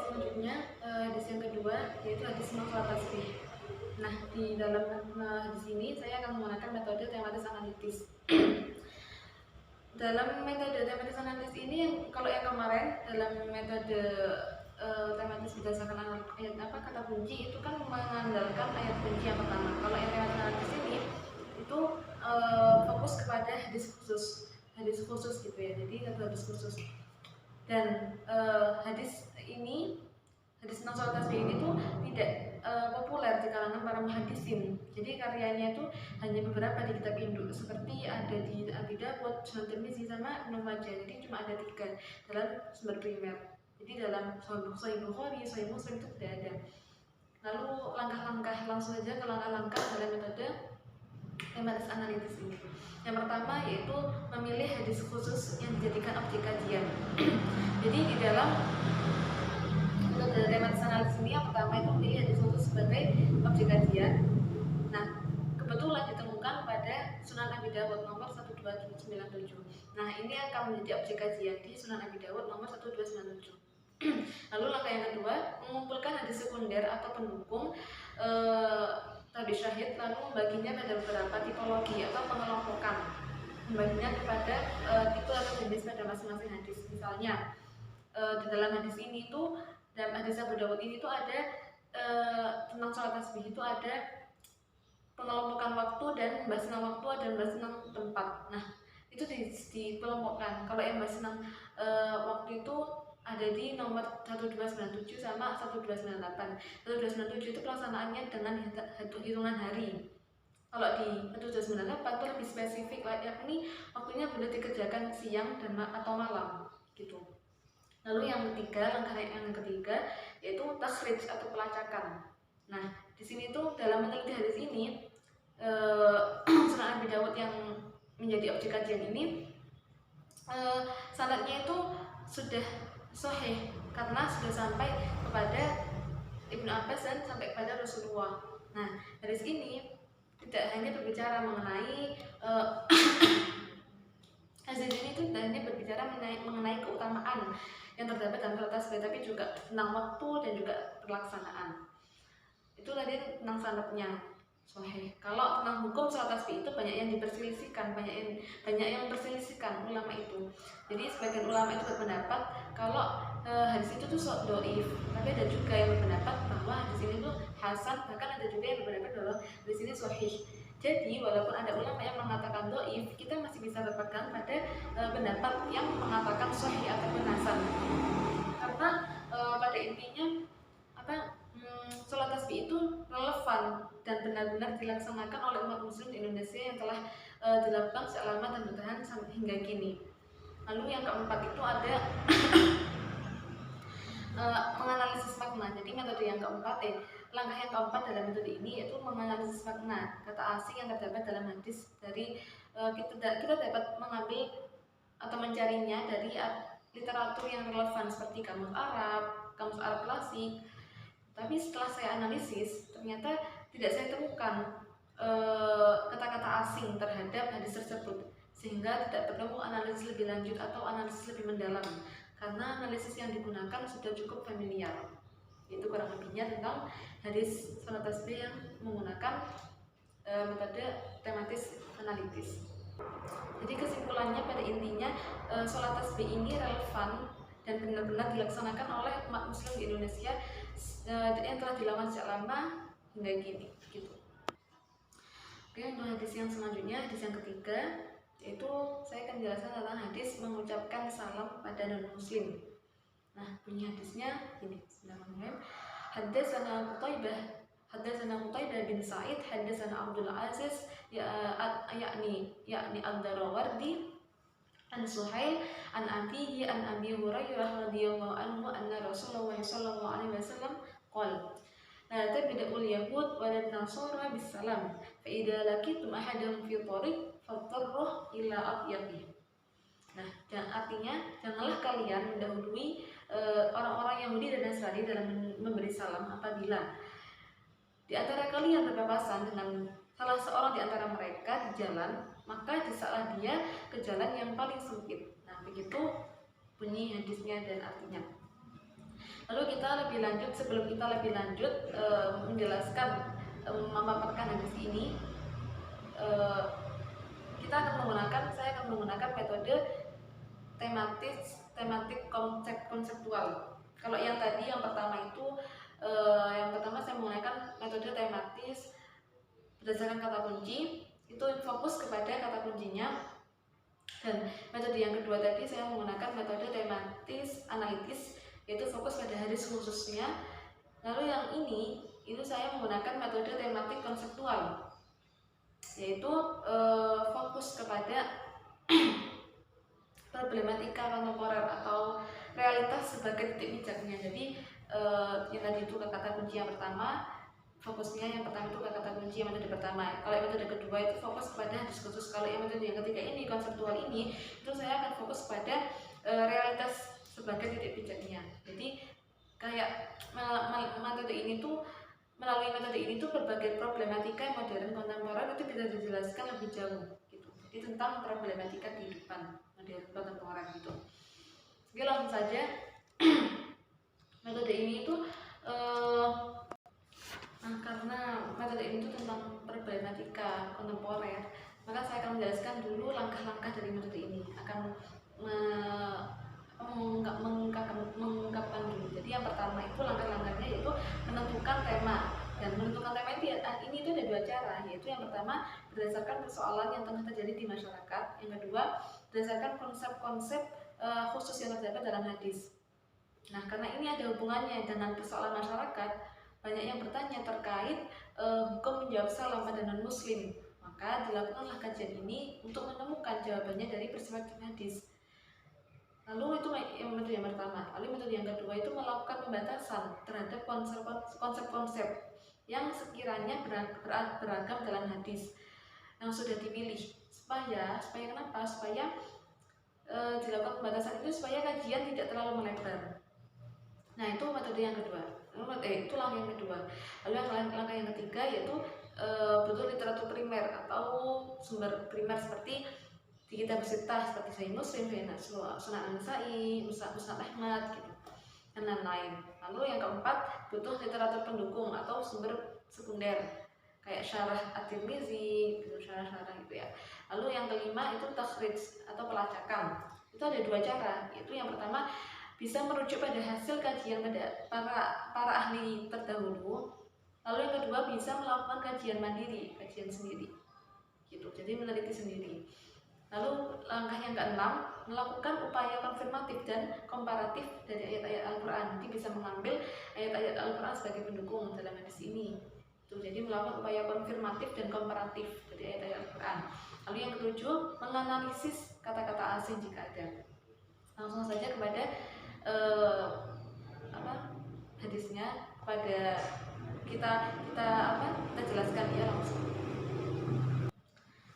selanjutnya hadis yang kedua yaitu hadis salat tasbih. Nah, di dalam hadis ini saya akan menggunakan metode tematis analitis. Dalam metode tematis analitis ini kalau yang kemarin dalam metode tematis berdasarkan ayat kata kunci itu kan mengandalkan ayat kunci yang pertama. Kalau yang tematis analitis ini itu fokus kepada hadis khusus gitu ya. Jadi satu hadis khusus. Dan hadis tentang sholat tasbih ini tuh tidak populer di kalangan para muhaddisin. Jadi karyanya itu hanya beberapa di kitab induk, seperti ada di Abi Dawud, Sunan Tirmizi, sama Ibnu Majah. Jadi cuma ada 3 dalam sumber primer. Jadi dalam Sahih Bukhari, Sahih Muslim itu tidak ada. Lalu langkah-langkah, langsung saja ke langkah-langkah dalam metode tematis analitis ini. Yang pertama yaitu memilih hadis khusus yang dijadikan objek kajian. Jadi di dalam metode tematis analitis ini yang pertama itu memilih hadis khusus sebagai objek kajian. Nah, kebetulan ditemukan pada Sunan Abi Dawud nomor 1297. Nah, ini akan menjadi objek kajian di Sunan Abi Dawud nomor 1297. Lalu langkah yang kedua, mengumpulkan hadis sekunder atau pendukung tadi syahid, lalu membaginya pada beberapa tipologi atau pengelompokan, membaginya kepada tipe atau jenis pada masing-masing hadis. Misalnya di dalam hadis ini tuh, dalam hadis Abu Dawud ini tuh ada tentang sholat tasbih itu ada pengelompokan waktu dan membahas tentang waktu dan membahas tentang tempat. Nah, itu dikelompokkan. Kalau yang membahas tentang waktu itu ada di nomor 1297 sama 1298. 1297 itu pelaksanaannya dengan hitungan hari. Kalau di 1298 itu lebih spesifik, yakni waktunya boleh dikerjakan siang dan atau malam gitu. Lalu yang ketiga, langkah yang ketiga yaitu takhrij atau pelacakan. Nah, di sini tuh dalam meneliti hadis ini Sunan Abi Dawud yang menjadi objek kajian ini sanadnya itu sudah sahih karena sudah sampai kepada Ibnu Abbas dan sampai kepada Rasulullah. Nah, hadis ini tidak hanya berbicara mengenai hadis ini itu tidak hanya berbicara mengenai keutamaan yang terdapat dalam sholat tasbih, tapi juga tentang waktu dan juga pelaksanaan. Itu tadi tentang sanadnya sahih. Kalau tentang hukum sholat tasbih itu banyak yang diperselisihkan, banyak yang memperselisihkan ulama itu. Jadi sebagian ulama itu berpendapat kalau hadis itu tuh dhaif, tapi ada juga yang berpendapat bahwa hadis ini tuh hasan, bahkan ada juga yang berpendapat bahwa hadis ini sahih. Jadi walaupun ada ulama yang mengatakan dhaif, kita masih bisa berpegang pada pendapat yang mengatakan sahih ataupun hasan. Karena pada intinya sholat tasbih itu relevan dan benar-benar dilaksanakan oleh umat muslim di Indonesia yang telah dilakukan selama dan bertahan hingga kini. Lalu yang keempat itu ada menganalisis makna. Jadi metode yang keempat langkah yang keempat dalam metode ini yaitu menganalisis makna kata asing yang terdapat dalam hadis. Dari kita dapat mengambil atau mencarinya dari literatur yang relevan seperti kamus Arab klasik. Tapi setelah saya analisis, ternyata tidak saya temukan kata-kata asing terhadap hadis tersebut, sehingga tidak perlu analisis lebih lanjut atau analisis lebih mendalam, karena analisis yang digunakan sudah cukup familiar. Itu kurang lebihnya tentang hadis sholat tasbih yang menggunakan metode tematis analitis. Jadi kesimpulannya pada intinya sholat tasbih ini relevan dan benar-benar dilaksanakan oleh umat muslim di Indonesia yang telah dilakukan sejak lama hingga kini gitu. Oke, untuk hadis yang selanjutnya, hadis yang ketiga, yaitu saya akan jelaskan tentang hadis mengucapkan salam pada non muslim. Nah, bunyi hadisnya ini. Bismillahirrahmanirrahim. Haddatsana Qutaibah bin Sa'id, haddatsana Abdul Aziz yakni Ad-Darawardi an Suhail an abihi an Abi Hurairah radhiyallahu anhu anna Rasulullah sallallahu alaihi wasallam qala la tabda'ul yahud wa lan nasara bis salam fa idza laqitum ahadan fi tariq fatarruh ila atyaqi. Nah, dan artinya janganlah kalian mendahului orang-orang Yahudi dan Nasrani dalam memberi salam apabila di antara kalian berpapasan dengan salah seorang di antara mereka di jalan, maka desalah dia ke jalan yang paling sempit. Nah, begitu bunyi hadisnya dan artinya. Lalu kita lebih lanjut, sebelum kita lebih lanjut menjelaskan, memaparkan hadis ini, saya akan menggunakan metode tematik konseptual. Kalau yang tadi yang pertama saya menggunakan metode tematis berdasarkan kata kunci, itu fokus kepada kata kuncinya. Dan metode yang kedua tadi saya menggunakan metode tematis analitis, yaitu fokus pada hadis khususnya. Lalu yang itu saya menggunakan metode tematik konseptual, yaitu fokus kepada problematika kontemporer atau realitas sebagai titik pijaknya. Jadi yang tadi itu kata kunci yang pertama, fokusnya yang pertama itu kata kunci yang metode pertama. Kalau yang metode kedua itu fokus pada hadis khusus. Kalau yang metode yang ketiga ini, konseptual ini, itu saya akan fokus pada realitas sebagai titik pijaknya. Jadi kayak melalui metode ini tuh berbagai problematika modern kontemporer itu bisa dijelaskan lebih jauh gitu. Jadi tentang problematika kehidupan modern kontemporer gitu. Jadi langsung saja metode ini itu karena metode ini tuh tentang problematika kontemporer, maka saya akan menjelaskan dulu langkah-langkah dari metode ini, akan mengungkapkan dulu. Jadi yang pertama itu langkah-langkahnya yaitu menentukan tema. Dan menentukan tema ini itu ada dua cara, yaitu yang pertama berdasarkan persoalan yang tengah terjadi di masyarakat, yang kedua berdasarkan konsep-konsep khusus yang terdapat dalam hadis. Nah, karena ini ada hubungannya dengan persoalan masyarakat, banyak yang bertanya terkait hukum menjawab salam pada non-muslim, maka dilakukanlah kajian ini untuk menemukan jawabannya dari perspektif hadis. Lalu itu metode yang pertama. Lalu metode yang kedua itu melakukan pembatasan terhadap konsep-konsep yang sekiranya beragam dalam hadis yang sudah dipilih. Supaya kenapa? Supaya dilakukan pembatasan itu supaya kajian tidak terlalu melebar. Nah, itu metode yang kedua. Itu langkah yang kedua. Lalu langkah yang ketiga yaitu butuh literatur primer atau sumber primer seperti di kitab sitah seperti Sahih Muslim, Sunan An-Nasa'i, Musnad Ahmad gitu, dan lain-lain. Lalu yang keempat butuh literatur pendukung atau sumber sekunder kayak syarah At-Tirmizi, gitu, syarah-syarah gitu ya. Lalu yang kelima itu takhrij atau pelacakan. Itu ada dua cara, yaitu yang pertama bisa merujuk pada hasil kajian pada para ahli terdahulu. Lalu yang kedua bisa melakukan kajian mandiri, kajian sendiri gitu, jadi meneliti sendiri. Lalu langkah yang keenam, melakukan upaya konfirmatif dan komparatif dari ayat-ayat Al-Quran. Jadi bisa mengambil ayat-ayat Al-Quran sebagai pendukung dalam hadis ini. Jadi melakukan upaya konfirmatif dan komparatif dari ayat-ayat Al-Quran. Lalu yang ketujuh, menganalisis kata-kata asing jika ada. Langsung saja kepada hadisnya, kepada kita jelaskan ya langsung.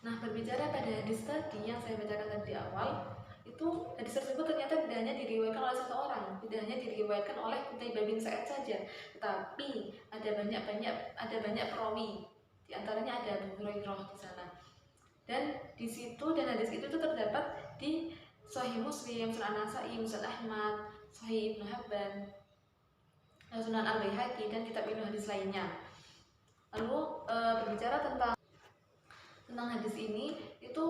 Nah, berbicara pada hadis tadi yang saya bacakan tadi di awal, itu hadis tersebut ternyata tidak hanya diriwayatkan oleh satu orang, tidak hanya diriwayatkan oleh Qutaibah bin Sa'id saja, tetapi ada banyak perawi. Di antaranya ada Abu Hurairah di sana. Dan di situ hadis itu terdapat di Sahih Muslim, Sunan An-Nasa'i, Musnad Ahmad, Sahih Ibnu Hibban, Sunan Al-Baihaqi dan kitab ilmu hadis lainnya. Lalu berbicara tentang hadis ini itu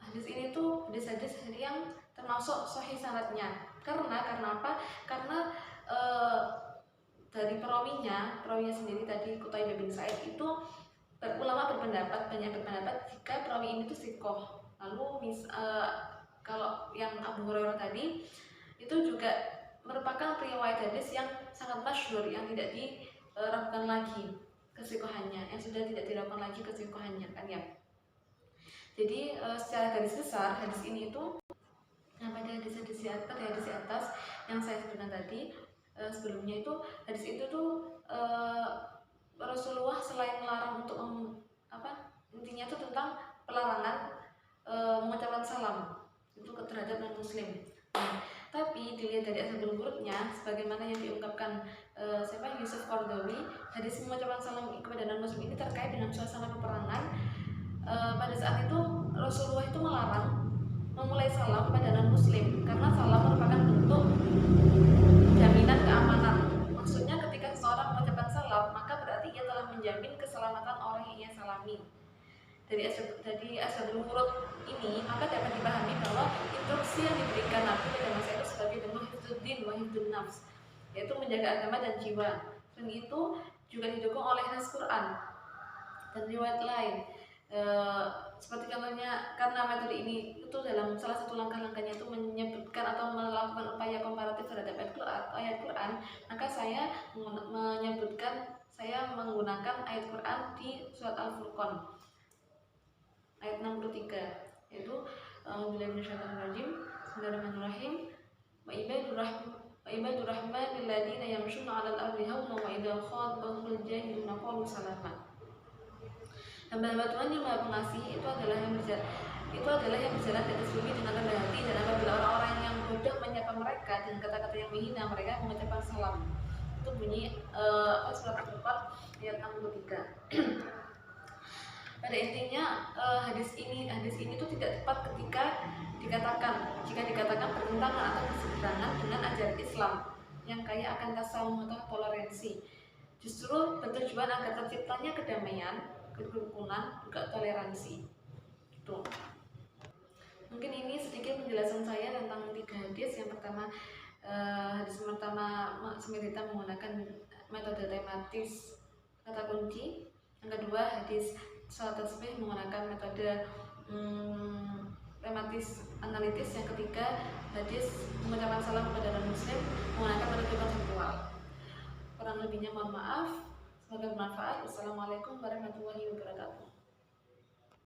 hadis yang termasuk sahih sanadnya. Karena apa? Karena dari perawinya sendiri tadi Qutaibah bin Sa'id itu ulama banyak berpendapat jika perawi ini itu sikoh. Lalu kalau yang Abu Hurairah tadi itu juga merupakan riwayat hadis yang sangat masyhur yang tidak diragukan lagi kesikohannya, yang sudah tidak dilakukan lagi kesikohannya kan ya. Jadi secara garis besar hadis ini itu pada hadis di atas yang saya sebutkan tadi sebelumnya itu, hadis itu tuh Rasulullah selain melarang untuk intinya itu tentang pelarangan mengucapkan salam itu terhadap non muslim. Nah, tapi dilihat dari asal urutnya sebagaimana yang diungkapkan Yusuf Qaradawi, hadis mengucapkan salam kepada non muslim ini terkait dengan suasana peperangan. Pada saat itu Rasulullah itu melarang memulai salam kepada non muslim karena salam merupakan bentuk dari asbabul wurud ini, maka dapat dipahami bahwa instruksi yang diberikan Nabi pada masa itu sebagai bentuk hifdzuddin wa hifdzun nafs, yaitu menjaga agama dan jiwa. Dan itu juga didukung oleh nas Quran dan riwayat lain. Seperti contohnya, karena metode ini itu dalam salah satu langkah-langkahnya itu menyebutkan atau melakukan upaya komparatif terhadap ayat Quran, maka saya menggunakan ayat Quran di surat Al-Furqan ayat 63, yaitu A'udzubillahi minasyaitonirrajim, Bismillahirrahmanirrahim, wa ibadur rahmanil ladzina yamshuna 'alal ardi hauna wa idza khatabahumul jahiluna qalu salama. Hamba-hamba Tuhan yang Maha Pengasih itu adalah yang berjalan di atas bumi dengan rendah hati, dan apabila orang-orang yang bodoh menyapa mereka dengan kata-kata yang menghina, mereka mengucapkan salam. Itu bunyi surat Al-Furqan ayat 63. Pada intinya hadis ini itu tidak tepat jika dikatakan bertentangan atau berseberangan dengan ajaran Islam yang kaya akan tasawuf atau toleransi. Justru bertujuan agar terciptanya kedamaian, kerukunan, juga toleransi. Itu. Mungkin ini sedikit penjelasan saya tentang 3 hadis. Yang pertama, hadis pertama Semita menggunakan metode tematis kata kunci. Yang kedua, hadis salat tasbih menggunakan metode tematis analitis. Yang ketiga, hadis mengucapkan salam kepada non-muslim menggunakan metode konseptual. Kurang lebihnya mohon maaf. Semoga bermanfaat. Wassalamualaikum warahmatullahi wabarakatuh.